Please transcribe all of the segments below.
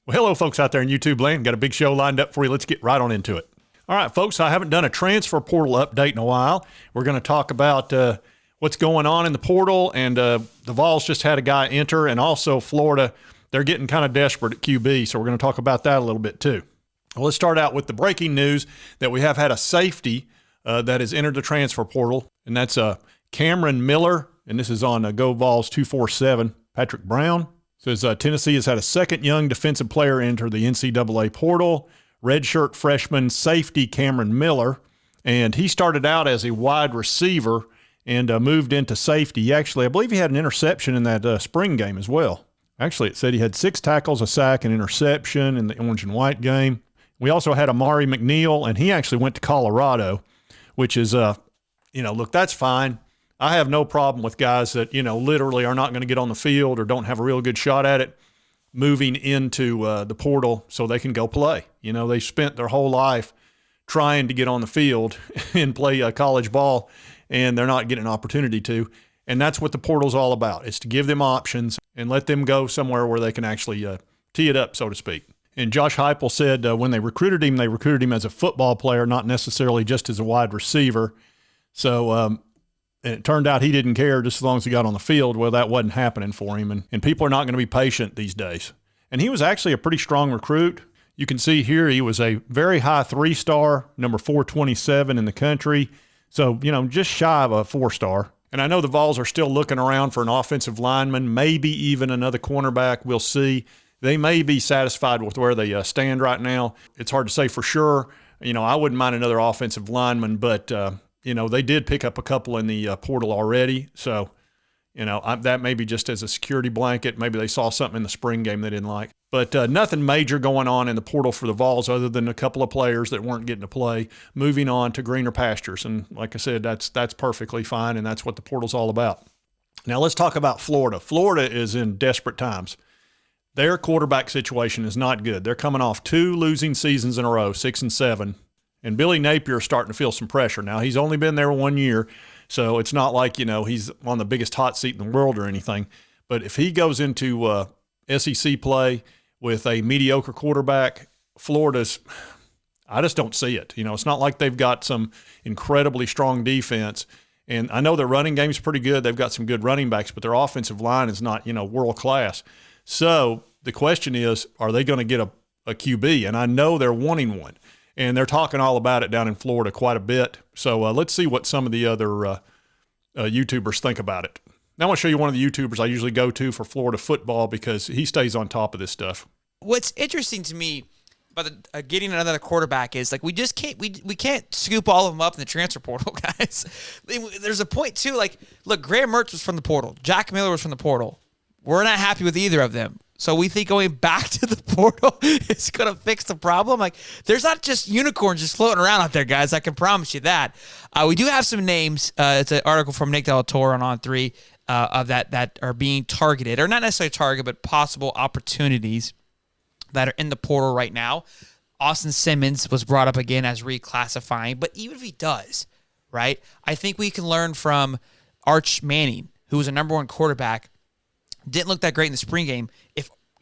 Well, hello, folks out there in YouTube land. Got a big show lined up for you. Let's get right on into it. All right, folks, I haven't done a transfer portal update in a while. We're going to talk about what's going on in the portal, and the Vols just had a guy enter, and also Florida, they're getting kind of desperate at QB, so we're going to talk about that a little bit too. Well, let's start out with the breaking news that we have had a safety that has entered the transfer portal, and that's Cameron Miller, and this is on Go Vols 247. Patrick Brown says Tennessee has had a second young defensive player enter the NCAA portal, redshirt freshman safety Cameron Miller, and he started out as a wide receiver and moved into safety. I believe he had an interception in that spring game as well. Actually, it said he had 6 tackles, a sack, and interception in the orange and white game. We also had Amari McNeil, and he actually went to Colorado, which is, look, that's fine. I have no problem with guys that, literally are not going to get on the field or don't have a real good shot at it moving into the portal so they can go play. They spent their whole life trying to get on the field and play college ball, and they're not getting an opportunity to. And that's what the portal's all about. It's to give them options and let them go somewhere where they can actually tee it up, so to speak. And Josh Heupel said when they recruited him as a football player, not necessarily just as a wide receiver. So and it turned out he didn't care just as long as he got on the field. Well, that wasn't happening for him, and people are not going to be patient these days. And he was actually a pretty strong recruit. You can see here he was a very high 3-star, number 427 in the country. So, just shy of a 4-star. And I know the Vols are still looking around for an offensive lineman, maybe even another cornerback. We'll see. They may be satisfied with where they stand right now. It's hard to say for sure. I wouldn't mind another offensive lineman, but they did pick up a couple in the portal already. So, that may be just as a security blanket. Maybe they saw something in the spring game they didn't like. But nothing major going on in the portal for the Vols other than a couple of players that weren't getting to play, moving on to greener pastures. And like I said, that's perfectly fine, and that's what the portal's all about. Now let's talk about Florida. Florida is in desperate times. Their quarterback situation is not good. They're coming off 2 losing seasons in a row, 6-7. And Billy Napier is starting to feel some pressure. Now, he's only been there 1 year, so it's not like, he's on the biggest hot seat in the world or anything. But if he goes into SEC play with a mediocre quarterback, I just don't see it. It's not like they've got some incredibly strong defense. And I know their running game is pretty good. They've got some good running backs, but their offensive line is not, world class. So the question is, are they going to get a QB? And I know they're wanting one. And they're talking all about it down in Florida quite a bit. So let's see what some of the other YouTubers think about it. Now I want to show you one of the YouTubers I usually go to for Florida football because he stays on top of this stuff. What's interesting to me about getting another quarterback is we just can't we can't scoop all of them up in the transfer portal, guys. There's a point too. Look, Graham Mertz was from the portal. Jack Miller was from the portal. We're not happy with either of them. So we think going back to the portal is going to fix the problem. There's not just unicorns just floating around out there, guys. I can promise you that. We do have some names. It's an article from Nick Del Toro on On3 of that are being targeted, or not necessarily targeted, but possible opportunities that are in the portal right now. Austin Simmons was brought up again as reclassifying, but even if he does, right, I think we can learn from Arch Manning, who was a number 1 quarterback. Didn't look that great in the spring game.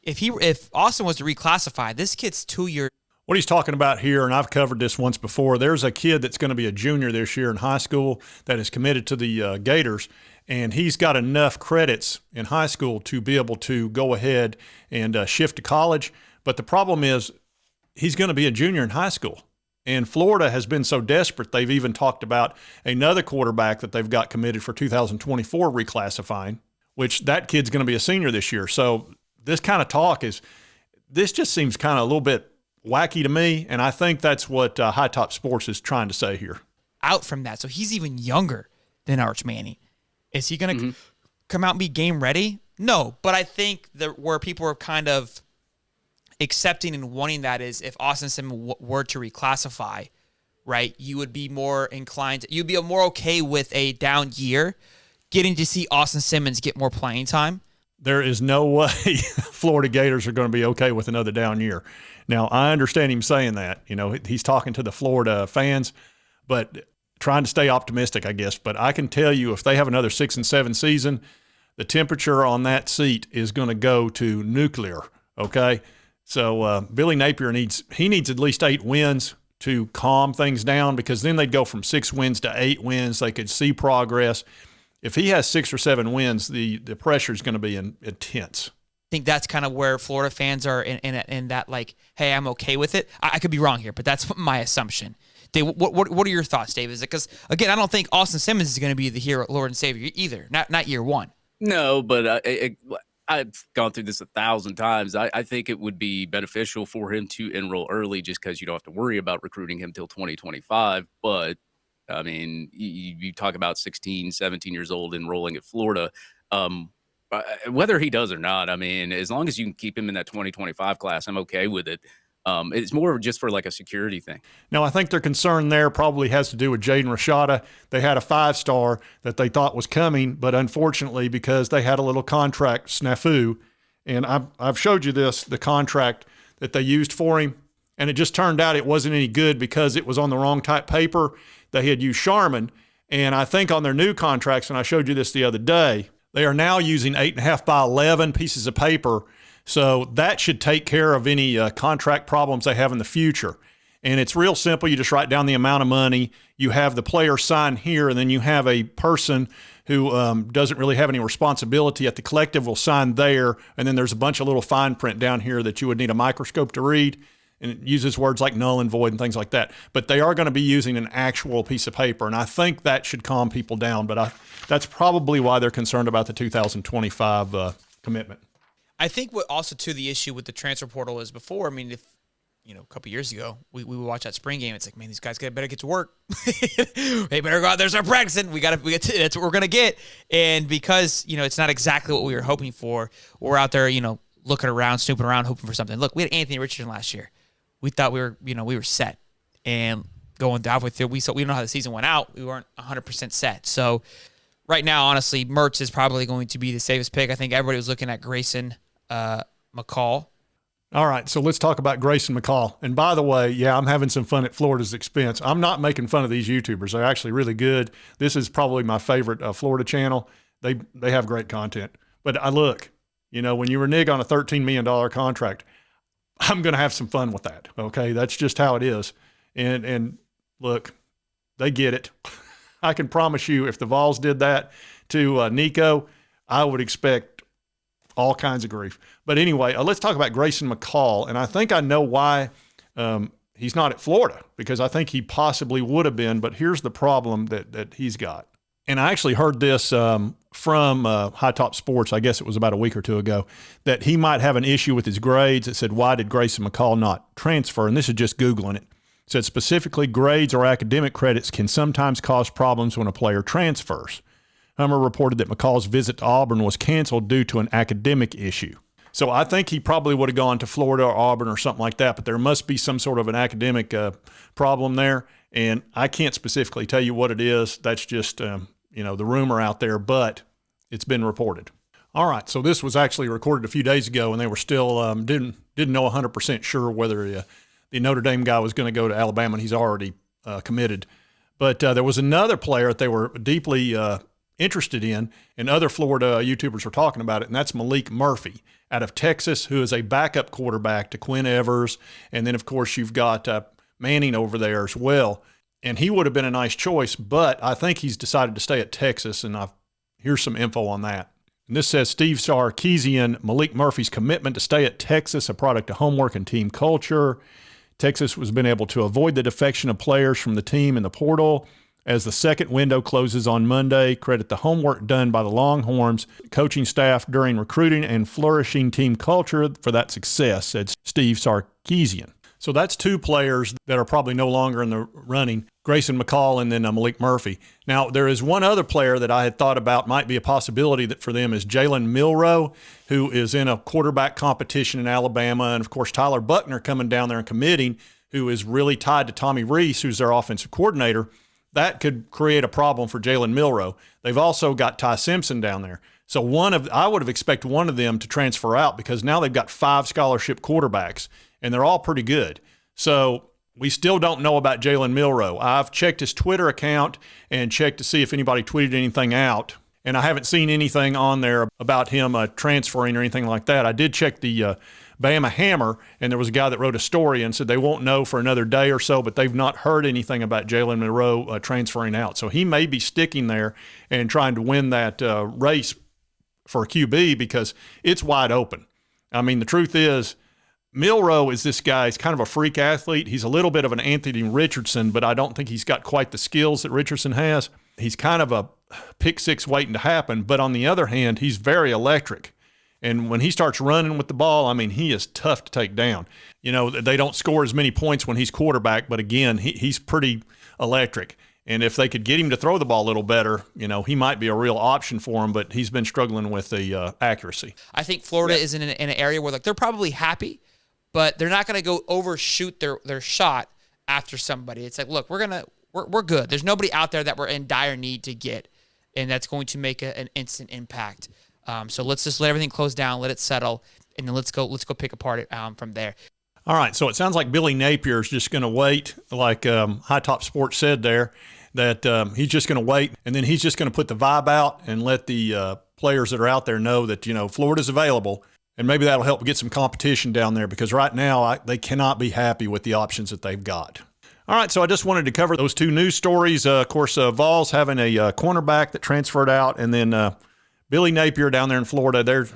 If Austin was to reclassify, this kid's 2 years. What he's talking about here, and I've covered this once before, there's a kid that's going to be a junior this year in high school that is committed to the Gators, and he's got enough credits in high school to be able to go ahead and shift to college. But the problem is he's going to be a junior in high school. And Florida has been so desperate, they've even talked about another quarterback that they've got committed for 2024 reclassifying, which that kid's going to be a senior this year. So this kind of talk this just seems kind of a little bit wacky to me, and I think that's what High Top Sports is trying to say here. Out from that, so he's even younger than Arch Manning. Is he going to come out and be game ready? No, but I think that where people are kind of accepting and wanting that is if Austin Simmons were to reclassify, right, you would be more inclined, you'd be more okay with a down year, getting to see Austin Simmons get more playing time. There is no way Florida Gators are going to be okay with another down year. Now, I understand him saying that. He's talking to the Florida fans, but trying to stay optimistic, I guess. But I can tell you if they have another 6-7 season, the temperature on that seat is going to go to nuclear, okay? So Billy Napier needs at least 8 wins to calm things down, because then they'd go from 6 wins to 8 wins. They could see progress. If he has 6 or 7 wins, the pressure is going to be intense. I think that's kind of where Florida fans are in that, like, hey, I'm okay with it. I could be wrong here, but that's my assumption. Dave, what are your thoughts, Dave? Is it because, again, I don't think Austin Simmons is going to be the hero, Lord and Savior either, not year one. No, but I've gone through this 1,000 times. I think it would be beneficial for him to enroll early, just because you don't have to worry about recruiting him till 2025. But, I mean, you talk about 16, 17 years old enrolling at Florida. Whether he does or not, I mean, as long as you can keep him in that 2025 class, I'm okay with it. It's more just for like a security thing. Now, I think their concern there probably has to do with Jaden Rashada. They had a 5-star that they thought was coming, but unfortunately, because they had a little contract snafu, and I've showed you the contract that they used for him, and it just turned out it wasn't any good because it was on the wrong type paper. They had used Charmin, and I think on their new contracts, and I showed you this the other day, they are now using 8.5 by 11 pieces of paper. So that should take care of any contract problems they have in the future. And it's real simple. You just write down the amount of money. You have the player sign here, and then you have a person who doesn't really have any responsibility at the collective will sign there. And then there's a bunch of little fine print down here that you would need a microscope to read. And it uses words like null and void and things like that. But they are going to be using an actual piece of paper, and I think that should calm people down. But that's probably why they're concerned about the 2025 commitment. I think what also, too, the issue with the transfer portal is before, I mean, if, a couple years ago, we would watch that spring game. It's like, man, these guys better get to work. They better go out there, start practicing. That's what we're going to get. And because, it's not exactly what we were hoping for, we're out there, looking around, snooping around, hoping for something. Look, we had Anthony Richardson last year. We thought we were set. And going halfway through, we don't know how the season went out. We weren't 100% set. So right now, honestly, Mertz is probably going to be the safest pick. I think everybody was looking at Grayson McCall. All right, so let's talk about Grayson McCall. And by the way, yeah, I'm having some fun at Florida's expense. I'm not making fun of these YouTubers. They're actually really good. This is probably my favorite Florida channel. They have great content. But look, when you renege on a $13 million contract, I'm going to have some fun with that, okay? That's just how it is. And look, they get it. I can promise you if the Vols did that to Nico, I would expect all kinds of grief. But anyway, let's talk about Grayson McCall. And I think I know why he's not at Florida, because I think he possibly would have been. But here's the problem that he's got. And I actually heard this from High Top Sports, I guess it was about a week or two ago, that he might have an issue with his grades. It said, why did Grayson McCall not transfer? And this is just Googling it. It said specifically grades or academic credits can sometimes cause problems when a player transfers. Hummer reported that McCall's visit to Auburn was canceled due to an academic issue. So I think he probably would have gone to Florida or Auburn or something like that, but there must be some sort of an academic problem there. And I can't specifically tell you what it is. That's just, the rumor out there, but it's been reported. All right, so this was actually recorded a few days ago, and they were still didn't know 100% sure whether the Notre Dame guy was going to go to Alabama, and he's already committed. But there was another player that they were deeply interested in, and other Florida YouTubers were talking about it, and that's Malik Murphy out of Texas, who is a backup quarterback to Quinn Evers. And then, of course, you've got Manning over there as well. And he would have been a nice choice, but I think he's decided to stay at Texas, and here's some info on that. And this says Steve Sarkisian, Malik Murphy's commitment to stay at Texas, a product of homework and team culture. Texas has been able to avoid the defection of players from the team in the portal. As the second window closes on Monday, credit the homework done by the Longhorns coaching staff during recruiting and flourishing team culture for that success, said Steve Sarkisian. So that's 2 players that are probably no longer in the running, Grayson McCall and then Malik Murphy. Now, there is one other player that I had thought about might be a possibility that for them is Jalen Milroe, who is in a quarterback competition in Alabama. And, of course, Tyler Buckner coming down there and committing, who is really tied to Tommy Rees, who's their offensive coordinator. That could create a problem for Jalen Milroe. They've also got Ty Simpson down there. So I would have expected one of them to transfer out, because now they've got 5 scholarship quarterbacks, and they're all pretty good. So we still don't know about Jalen Milroe. I've checked his Twitter account and checked to see if anybody tweeted anything out, and I haven't seen anything on there about him transferring or anything like that. I did check the Bama Hammer, and there was a guy that wrote a story and said they won't know for another day or so, but they've not heard anything about Jalen Monroe transferring out. So he may be sticking there and trying to win that race for QB because it's wide open. I mean, the truth is, Milroe is this guy. He's kind of a freak athlete. He's a little bit of an Anthony Richardson, but I don't think he's got quite the skills that Richardson has. He's kind of a pick six waiting to happen, but on the other hand, he's very electric. And when he starts running with the ball, I mean, he is tough to take down. You know, they don't score as many points when he's quarterback, but again, he's pretty electric. And if they could get him to throw the ball a little better, you know, he might be a real option for him, but he's been struggling with the accuracy. I think Florida is in an area where, like, they're probably happy, but they're not going to go overshoot their shot after somebody. It's like, look, we're good. There's nobody out there that we're in dire need to get, and that's going to make an instant impact. So let's just let everything close down, let it settle, and then let's go pick apart from there. All right, so it sounds like Billy Napier is just going to wait, like High Top Sports said there, that he's just going to wait, and then he's just going to put the vibe out and let the players that are out there know that, you know, Florida's available, and maybe that'll help get some competition down there because right now they cannot be happy with the options that they've got. All right, so I just wanted to cover those two news stories. Of course, Vols having a cornerback that transferred out, and then Billy Napier down there in Florida.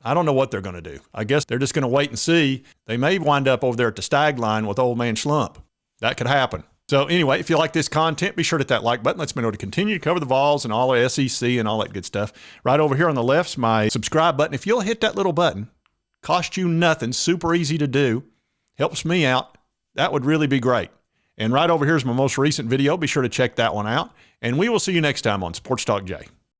I don't know what they're going to do. I guess they're just going to wait and see. They may wind up over there at the stag line with old man Schlump. That could happen. So anyway, if you like this content, be sure to hit that like button. Lets me know to continue to cover the Vols and all the SEC and all that good stuff. Right over here on the left's my subscribe button. If you'll hit that little button, cost you nothing, super easy to do, helps me out. That would really be great. And right over here is my most recent video. Be sure to check that one out. And we will see you next time on Sports Talk Jay.